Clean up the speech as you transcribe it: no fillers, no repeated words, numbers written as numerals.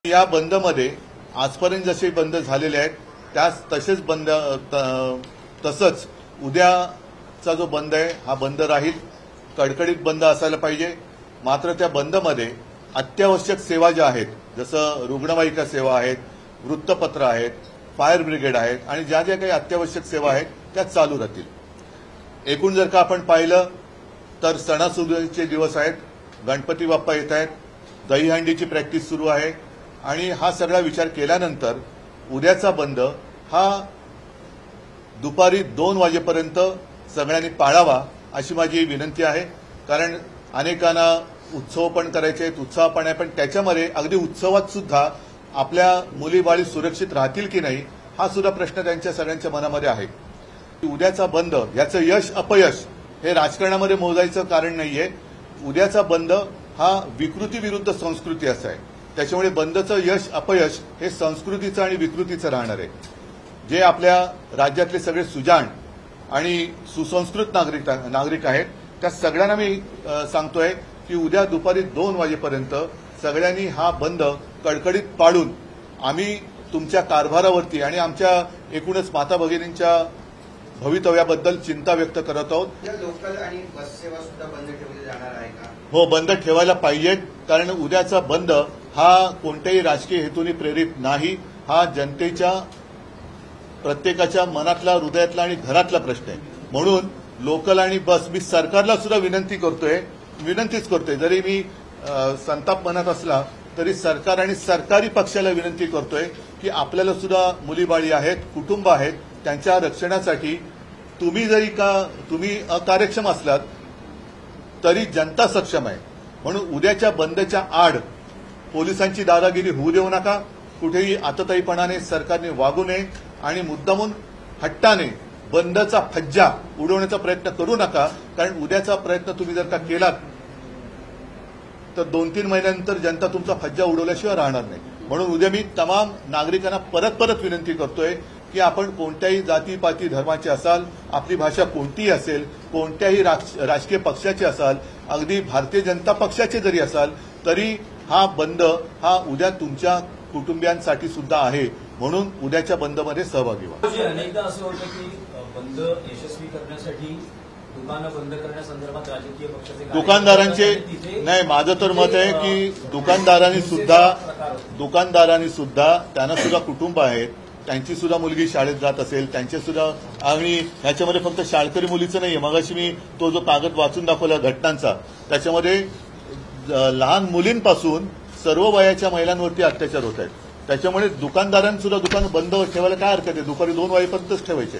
या बंदमध्ये आजपर्यंत जसे बंद झालेले आहेत त्यास तसेच बंद तसंच उद्याचा जो बंद आहे हा बंद राहील। कडकडीत बंद असायला पाहिजे। मात्र त्या बंदमध्ये अत्यावश्यक सेवा ज्या आहेत जसं रुग्णवाहिका सेवा आहेत, वृत्तपत्र आहेत, फायर ब्रिगेड आहेत आणि ज्या ज्या काही अत्यावश्यक सेवा आहेत त्या चालू राहतील। एकूण जर का आपण पाहिलं तर सणासुदीचे दिवस आहेत, गणपती बाप्पा येत आहेत, दहीहंडीची प्रॅक्टिस सुरू आहे आणि हा सगळा विचार केल्यानंतर उद्याचा बंद हा दुपारी 2 वाजेपर्यंत सगळ्यांनी पाळावा अशी माझी विनंती आहे। कारण अनेकांना उत्सव पण करायचे आहेत, उत्साह पण आहे, पण त्याच्यामध्ये अगदी उत्सवात सुद्धा आपल्या मुलीबाळी सुरक्षित राहतील की नाही हा सुद्धा प्रश्न त्यांच्या सगळ्यांच्या मनामध्ये आहे। उद्याचा बंद याचं यश अपयश हे राजकारणामध्ये मोजायचं कारण नाहीये। उद्याचा बंद हा विकृती विरुद्ध संस्कृती असा आहे, त्याच्यामुळे बंदचं यश अपयश हे संस्कृतीचं आणि विकृतीचं राहणार आहे। जे आपल्या राज्यातले सगळे सुजाण आणि सुसंस्कृत नागरिक आहेत त्या सगळ्यांना मी सांगतोय की उद्या दुपारी 2 वाजेपर्यंत सगळ्यांनी हा बंद कडकडीत पाळून आम्ही तुमच्या कारभारावरती आणि आमच्या एकूणच माता भगिनींच्या भवितव्याबद्दल चिंता व्यक्त करत आहोत। लोकल आणि बस सेवा सुद्धा बंद ठेवली जाणार आहे का? हो, बंद ठेवायला पाहिजेत। कारण उद्याचा बंद हा कोणत्याही राजकीय हेतूने प्रेरित नाही, हा जनतेच्या प्रत्येकाच्या मनातला, हृदयातला आणि घरातला प्रश्न आहे। म्हणून लोकल आणि बस मी सरकारला सुद्धा विनंतीच करतोय जरी मी संताप म्हणत असला तरी सरकार आणि सरकारी पक्षाला विनंती करतोय की आपल्याला सुद्धा मुलीबाळी आहेत, कुटुंब आहेत, त्यांच्या रक्षणासाठी तुम्ही अकार्यक्षम असलात तरी जनता सक्षम आहे। म्हणून उद्याच्या बंदच्या आड पोलिसांची दादागिरी होऊ देऊ नका, कुठेही आतताईपणाने सरकारने वागू नये आणि मुद्दामून हट्टाने बंदचा फज्जा उडवण्याचा प्रयत्न करू नका। कारण उद्याचा प्रयत्न तुम्ही जर का केलात तर 2-3 महिन्यानंतर जनता तुमचा फज्जा उडवल्याशिवाय राहणार नाही। म्हणून उद्या मी तमाम नागरिकांना परत विनंती करतोय की आपण कोणत्याही जातीपाती धर्माचे असाल, आपली भाषा कोणतीही असेल, कोणत्याही राजकीय पक्षाचे असाल, अगदी भारतीय जनता पक्षाचे जरी असाल तरी हा बंद हा उद्या तुमच्या कुटुंबियांसाठी सुद्धा आहे। म्हणून उद्याच्या बंदमध्ये सहभागी व्हा। अनेकदा असं होतं की बंद यशस्वी करण्यासाठी दुकानं बंद करण्यासंदर्भात राजकीय पक्षाचे दुकानदारांचे नाही, माझं तर मत आहे की दुकानदारांनी सुद्धा त्यांना सुद्धा कुटुंब आहेत, त्यांची सुद्धा मुलगी शाळेत जात असेल, त्यांचे सुद्धा आणि ह्याच्यामध्ये फक्त शाळकरी मुलीचं नाहीये। मगाशी मी तो जो कागद वाचून दाखवला घटनांचा त्याच्यामध्ये लहान मुलींपासून सर्व वयाच्या महिलांवरती अत्याचार होत आहेत। त्याच्यामुळे दुकानदारांनी सुद्धा दुकान बंद ठेवायला काय हरकत आहे? दुपारी 2 वाजेपर्यंतच ठेवायचे।